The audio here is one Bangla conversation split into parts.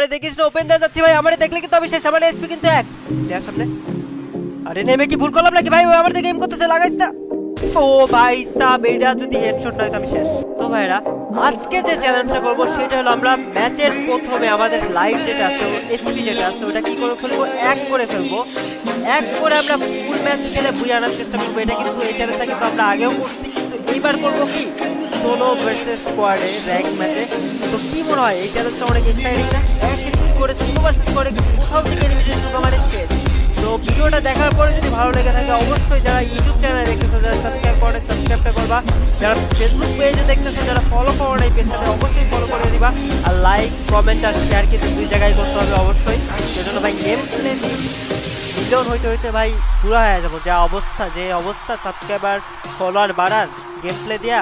আমারে দেখিস না, ওপেন দিয়ে যাচ্ছি ভাই, আমারে দেখলে কিন্তু আমি শেষ, আমার এসপি কিন্তু এক দেয়ার সামনে। আরে নেমে কি ভুল করলাম নাকি ভাই? ও আমার দিকে এম করতেছে, লাগাইস না। ও ভাই সাব, এটা যদি হেডশট নয় তো আমি শেষ। তো ভাইরা আজকে যে চ্যালেঞ্জটা করবো সেটা হলো আমরা ম্যাচের প্রথমে আমাদের লাইভ যেটা আছে, এইচপি যেটা আছে, ওটা কি করে ফেলবো, এক করে ফেলবো। এক করে আমরা ফুল ম্যাচ খেলে বুঝে আনার চেষ্টা করবো। এটা কিন্তু এই চ্যালেঞ্জটা কিন্তু আমরা আগেও করছি, কিন্তু এইবার করবো কি সোলো ভার্সেস স্কোয়াডে র্যাঙ্ক ম্যাচে। তো কি মনে হয় এই চ্যালেঞ্জটা অনেক এক্সাইটিং না? এক কিছু করে সোলো ভার্সেস স্কোয়াডে কোথাও থেকে এলিমিনেট শুধু মানে শেষ। তো ভিডিওটা দেখার পরে যদি ভালো লেগে থাকে অবশ্যই যারা ইউটিউব চ্যানেলে দেখতেছো, যারা সাবস্ক্রাইব করে সাবস্ক্রাইবটা করবা, যারা ফেসবুক পেজে দেখতেছো, যারা ফলো করো না এই পেজটাতে অবশ্যই ফলো করে দিবা। আর লাইক কমেন্ট আর শেয়ার কিন্তু দুই জায়গায় করতে হবে অবশ্যই। সেজন্য ভাই গেম প্লে মিলিয়ন হইতে হইতে ভাই পুরো হয়ে যাবো। যে অবস্থা সাবস্ক্রাইবার ফলোয়ার বাড়ার গেম প্লে দিয়া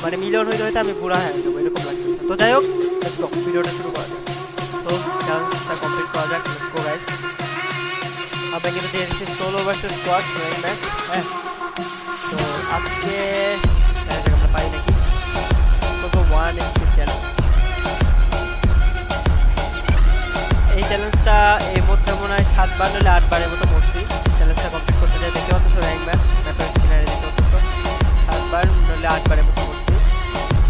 মানে মিলিয়ন হইতে হইতে আমি পুরো হয়ে যাবো এরকম লাগতেছে। তো যাই হোক, লেটস গো, ভিডিওটা শুরু করা যাক। তো চ্যালেঞ্জটা কমপ্লিট করা যাক, লেটস গো গাইস। আমরা কিন্তু দিয়ে দিচ্ছি solo versus squad rank match. হ্যাঁ, তো আজকে আমরা পাই নাকি করবো 1 চ্যালেঞ্জ। এই চ্যালেঞ্জটা এর মধ্যে মনে হয় 7 বার নইলে 8 বারের মতো মরছি চ্যালেঞ্জটা কমপ্লিট করতে যাই। দেখতে পাচ্ছ র্যাঙ্ক ম্যাচ ম্যাপের কিনারে দেখতে পাচ্ছ 7 বার নইলে 8 বারের মতো মরছি।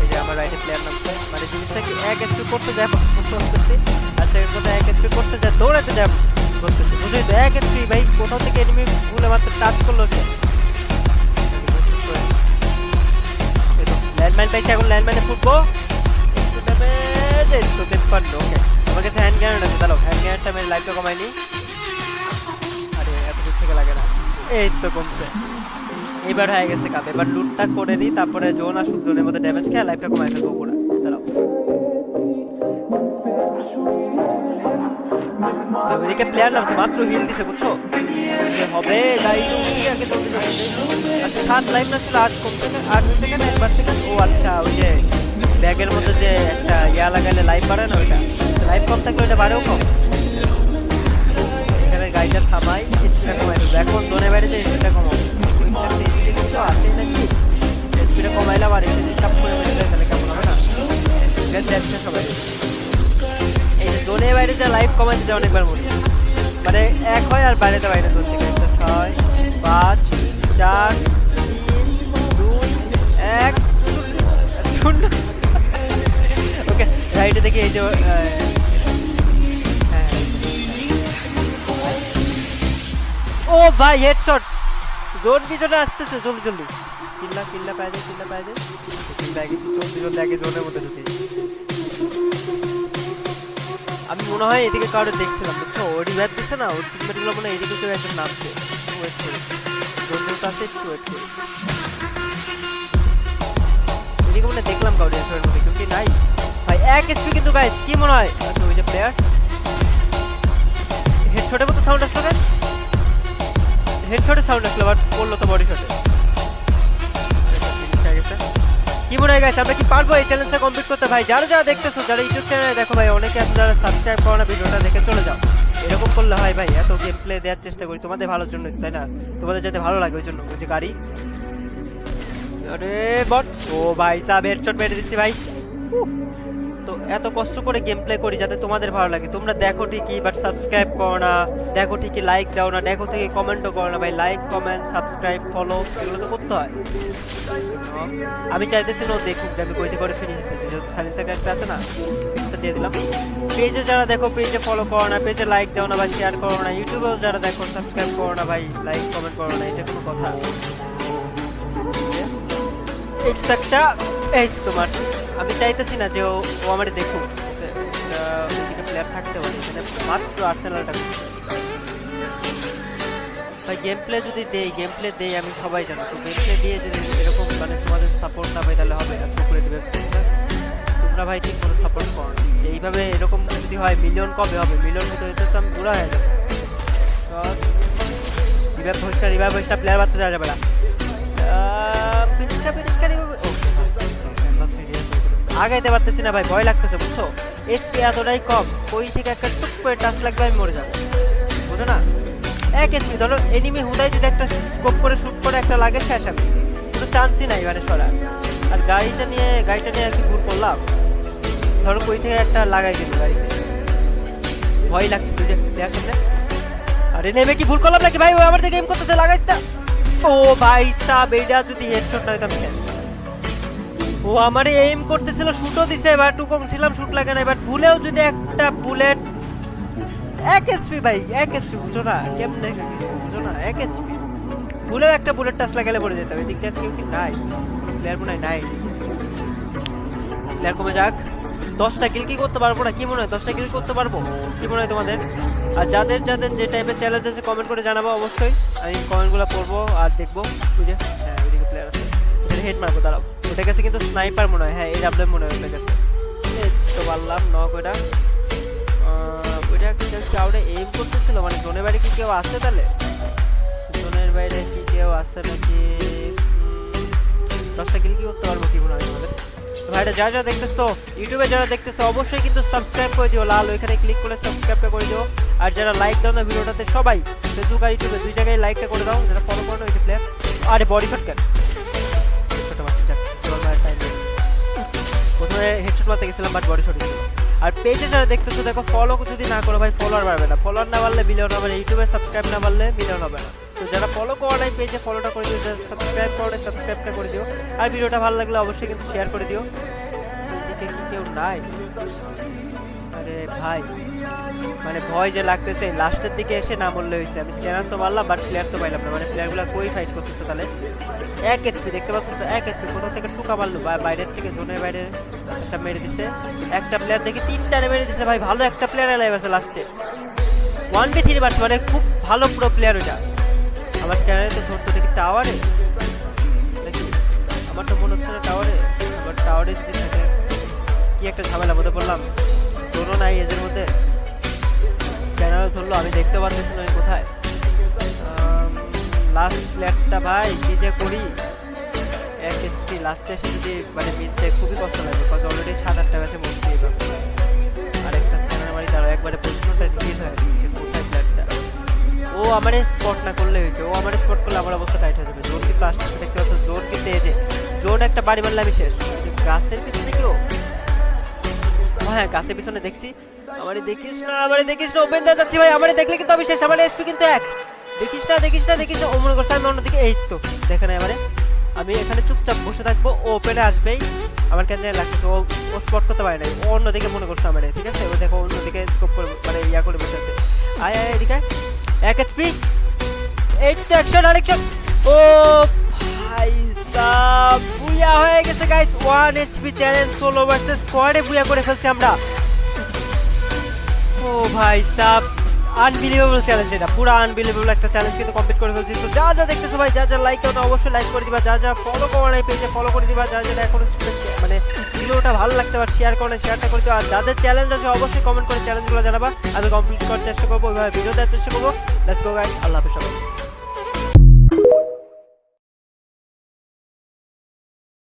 এই যে আমার রাইটে প্লেয়ার নামছে, মানে জিনিসটা কি এক এসপি করতে যায় করতেছি, আর সেকেন্ড কথা এক এসপি করতে যায় দৌড়াতে যায় করতেছি, বুঝলি তো? এক এসপি ভাই কোথাও থেকে এনিমি ভুলে মাত্র টাচ করলো সে। ল্যান্ডমাইন পাইছি, এখন ল্যান্ডমাইনে ফুটবো। ওকে, আমার কাছে হ্যান্ড গ্রেনেড আছে, দাঁড়াও হ্যান্ড গ্রেনেডটা মেরে লাইটটা কমাইনি। আরে এত দূর থেকে লাগে না, এই তো কমছে। এবার হয়ে গেছে কাপ, এবার লুটটা করে নিই, তারপরে জোন আসুক, জোনের মধ্যে ড্যামেজ খেয়ে লাইফটা কমাই ফেলবো পুরো। দাঁড়াও, ওইদিকে প্লেয়ার নামছে, মাত্র হিল দিছে, বুঝছো? যে হবে গাড়ি তো উঠি আগে জলদি জলদি। আচ্ছা 7 লাইফ না ছিল, 8 কম সেকেন্ড, 8 সেকেন্ড, 1 বার সেকেন্ড। ও আচ্ছা, ওই যে ব্যাগের মধ্যে যে একটা ইয়া লাগালে লাইফ বাড়ে না, ওইটা লাইফ কম থাকলে ওইটা বাড়েও কম। এখানে গাড়িটা থামাই, স্পিডটা কমাই দেবো। এখন জোনে বাইরে যে স্পিডটা কমাবো, কিন্তু আসে নাকি স্পিডটা কমাইলাম আর এসে চাপ করে বেড়ে যায়, তাহলে কেমন হবে না? যাচ্ছে সবাই এই জোনের বাইরে যা লাইফ কমাই দিতে অনেকবার মরি, মানে এক হয় আর বাইরেতে বাইরে চলছে। 6 5 4 3 2 1 0। ওকে, রাইটে দেখি এই যে ও ভাই হেডশট, জোন পিছনে আসতেছে, জলদি জলদি কিল্লা পাই যায়, কিল্লা পাই যায়, জলদি জলদি আগে জোনের মধ্যে ঢুকে। আমি মনে হয় এদিকে কারো দেখছিলাম, বুঝছো? ও রিভাইভ দিচ্ছে না, ওর টিমমেটগুলো মনে হয় এদিকে কেউ একজন নামছে। ওয়েট করি, জোনের কাছে একটু ওয়েট করি। এদিকে মনে দেখলাম কারো রিভাইভের মধ্যে, কেউ কি নাই ভাই? এক এসপি কিন্তু গাইস, কি মনে হয়? আচ্ছা ওই যে প্লেয়ার হেডশটের মতো সাউন্ড আসলো কেন? হেডশটের সাউন্ড আসলো, বাট পড়লো তো বডি শটে। কি মনে হয় গাইস, আমরা কি পারবো এই চ্যালেঞ্জটা কমপ্লিট করতে? ভাই যারা যারা দেখতেছো, যারা ইউটিউব চ্যানেলে দেখো ভাই, অনেকে আছে যারা সাবস্ক্রাইব করো না, ভিডিওটা দেখে চলে যাও। এরকম করলে হয় ভাই, এত গেম প্লে দেওয়ার চেষ্টা করি তোমাদের ভালোর জন্য, তাই না? তোমাদের যাতে ভালো লাগে ওই জন্য। ওই যে গাড়ি, আরে বট, ও ভাই সাব হেডশট মেরে দিচ্ছি ভাই। তো এত কষ্ট করে গেম প্লে করি যাতে তোমাদের ভালো লাগে। তোমরা দেখো ঠিকই, বাট সাবস্ক্রাইব করো না, দেখো ঠিকই লাইক দাও না, দেখো ঠিকই কমেন্টও করো না ভাই। লাইক কমেন্ট সাবস্ক্রাইব ফলো এগুলো তো করতে হয়। আমি চাইতেছি না ও দেখুক যে আমি কইতে করে ফিনিশ দিতেছি, যেহেতু সাইলেন্সার একটা আছে না, ফিনিশটা দিয়ে দিলাম। পেজে যারা দেখো পেজে ফলো করো না, পেজে লাইক দাও না বা শেয়ার করো না, ইউটিউবেও যারা দেখো সাবস্ক্রাইব করো না ভাই, লাইক কমেন্ট করো না, এটা কোনো কথা? একটা এই তোমার, আমি চাইতেছি না যে ও আমার দেখুক, ওইদিকে প্লেয়ার থাকতে পারে, এখানে মাত্র আর্সেনালটা ভাই। গেম প্লে যদি গেম প্লে দেই আমি সবাই জানো, তো গেম প্লে দিয়ে যদি এরকম মানে তোমাদের সাপোর্ট না পাই তাহলে হবে না। করে দেবে তোমরা ভাই, ঠিক কোনো সাপোর্ট করো না। এইভাবে এরকম যদি হয় মিলিয়ন কবে হবে? মিলিয়ন হতে হতে তো আমি পুরা হয়ে যাবো। রিভাইভ ভয়েসটা প্লেয়ার বাড়তে দেওয়া যাবে না। আগাইতে পারতেছি না ভাই, ভয় লাগতেছে, বুঝছো? এইচপি এতটাই কম, ওই থেকে একটা টুক করে টাচ লাগবে আমি মরে যাবো, বুঝো না? এক এসপি ধরো এনিমি হুদাই যদি একটা স্কোপ করে শুট করে একটা লাগে শেষ, আমি কোনো চান্সই নাই মানে সরার। আর গাড়িটা নিয়ে আর কি ভুল করলাম, ধরো কই থেকে একটা লাগাই দিল গাড়িতে, ভয় লাগছে যে প্লেয়ার সামনে। আরে নেমে কি ভুল করলাম নাকি ভাই? ও আমার দিকে এম করতেছে, লাগাইছে। ও ভাই সাব, এটা যদি হেডশট না হইতো আমি শেষ। ও আমারে এইম করতেছিল, শুটও দিছে, এবার টুকং ছিলাম, শুট লাগে না। এবার ভুলেও যদি একটা বুলেট 1 এইচপি ভাই, 1 এইচপি বুঝো না কেমনে, বুঝো না 1 এইচপি ভুলেও একটা বুলেট টাচ লাগালে পড়ে যেতাম। এদিক দিয়ে কেউ কি নাই, প্লেয়ার মনে হয় নাই। প্লেয়ার কমে যাক। 10টা কিল কি করতে পারবো না? কি মনে হয় 10টা কিল করতে পারবো? কি মনে হয় তোমাদের? আর যাদের যাদের যে টাইপের চ্যালেঞ্জ আছে কমেন্ট করে জানাবো অবশ্যই। আমি কমেন্টগুলো পড়বো আর দেখবো। বুঝে হ্যাঁ ওইদিকে প্লেয়ার আছে, হেড মারবো, দাঁড়াও। ওটা কাছে কিন্তু স্নাইপার মনে হয়, হ্যাঁ এই ডাবলেম মনে হয় ওটা কাছে। তো পারলাম নক। ওইটা ওইটা চাউডে এইম করতেছিল, মানে জোনের বাইরে কি কেউ আছে? তাহলে জোনের বাইরে কি কেউ আছে নাকি? 10টা কিল কি করতে পারবো কি মনে হয় তোমাদের? ভাইটা যারা যারা দেখতেছো, ইউটিউবে যারা দেখতেছো অবশ্যই কিন্তু সাবস্ক্রাইব করে দিও, লাল ওইখানে ক্লিক করে সাবস্ক্রাইবটা করে দিও। আর যারা লাইক দাও না ভিডিওটাতে, সবাই ফেসবুক আর ইউটিউবে 2 জায়গায় লাইকটা করে দাও। যারা ফলো করো না ওই যে প্লেয়ার। আরে বডি শট কেন? প্রথমে হেডশট মারতে গেছিলাম বাট বডি শট ছিল। আর পেজে যারা দেখতেছো দেখো, ফলো যদি না করো ভাই ফলোয়ার বাড়বে না। ফলোয়ার না বাড়লে মিলিয়ন হবে না, ইউটিউবে সাবস্ক্রাইব না বাড়লে মিলিয়ন হবে না। তো যারা ফলো করো নাই পেজে ফলোটা করে দিও, যারা সাবস্ক্রাইব করো সাবস্ক্রাইবটা করে দিও। আর ভিডিওটা ভালো লাগলে অবশ্যই কিন্তু শেয়ার করে দিও। এদিকে কি কেউ নাই? আরে ভাই মানে ভয় যে লাগতেছে, লাস্টের দিকে এসে না বললে হয়েছে। আমি স্ক্যানার তো মারলাম বাট প্লেয়ার তো পাইলাম না। মানে প্লেয়ারগুলো কই ফাইট করতেছে তাহলে? 1 এইচপি দেখতে পাচ্ছ, 1 এইচপি কোথাও থেকে টুকা মারলো, বাইরের থেকে জোনের বাইরে একটা মেরে দিছে। একটা প্লেয়ার দেখি 3টা মেরে দিছে ভাই, ভালো একটা প্লেয়ার লাইভ আছে লাস্টে। 1v3 মারছে, মানে খুব ভালো প্রো প্লেয়ার ওটা। আমার স্ক্যানারে তো ধরতে দেখি টাওয়ারে নাকি, আমার তো মনে হচ্ছে না টাওয়ারে। আবার টাওয়ারে যদি থাকে কি একটা ঝামেলা মধ্যে পড়লাম। জোনও নাই এদের মধ্যে, স্ক্যানারও ধরলো, আমি দেখতে পাচ্ছি না আমি কোথায়। লাস্ট প্লেয়ারটা ভাই কি যে করি। 1 এইচপি লাস্টে এসে যদি মানে মিলতে খুবই কষ্ট লাগে, কত অলরেডি 7-8টা ম্যাচে মরছি। আরেকটা স্ক্যানার মারি, তারও একবারে প্রশ্নটা রিলিজ হয়ে গেছে কোথায় প্লেয়ারটা। ও আমার স্পট না করলে হয়েছে, ও আমার স্পট করলে আমার অবস্থা টাইট হয়ে যাবে। জোর কিন্তু আসতে দেখতে পাচ্ছ, জোর কিন্তু এই যে জোর একটা বাড়ি মারলে আমি শেষ। গাছের পিছনে কেউ, হ্যাঁ গাছের পিছনে দেখছি। আমারে দেখিস না, আমারে দেখিস না, ওপেন দিয়ে যাচ্ছি ভাই। আমারে দেখলে কিন্তু আমি শেষ, আমার এসপি কিন্তু 1। দেখিস না দেখিস না দেখিস না, ও মনে করছে আমি অন্যদিকে। এই তো দেখে না এবারে, আমি এখানে চুপচাপ বসে থাকবো, ও ওপেনে আসবেই। আমার কেন লাগছে ও স্পট করতে পারে নাই, ও অন্যদিকে মনে করছে আমারে, ঠিক আছে? ও দেখো অন্যদিকে স্কোপ করে মানে ইয়া করে বসে আছে। আয় আয় এদিকে 1 এইচপি, এই তো অ্যাকশন আরেকশন। ও ভাই সাব, বুয়া হয়ে গেছে guys. 1 HP challenge solo versus স্কোয়াডে বুয়া করে ফেলছি আমরা। ও ভাই সাব, আনবিলিভেবল চ্যালেঞ্জ, এটা পুরো আনবিলিভেবল একটা চ্যালেঞ্জ কিন্তু কমপ্লিট করে ফেলছি। তো যা যা দেখতেছো ভাই, যা যা লাইক দাও না অবশ্যই লাইক করে দিবা, যা যা ফলো করো না পেজে ফলো করে দিবা, যা যা এখন মানে ভিডিওটা ভালো লাগতে পারে শেয়ার করো না শেয়ারটা করে দিও। আর যাদের চ্যালেঞ্জ আছে অবশ্যই কমেন্ট করে চ্যালেঞ্জগুলো জানাবা, আমি কমপ্লিট করার চেষ্টা করবো, ওইভাবে ভিডিও দেওয়ার চেষ্টা করবো। লেটস গো গাইস, আল্লাহ হাফেজ সবাই।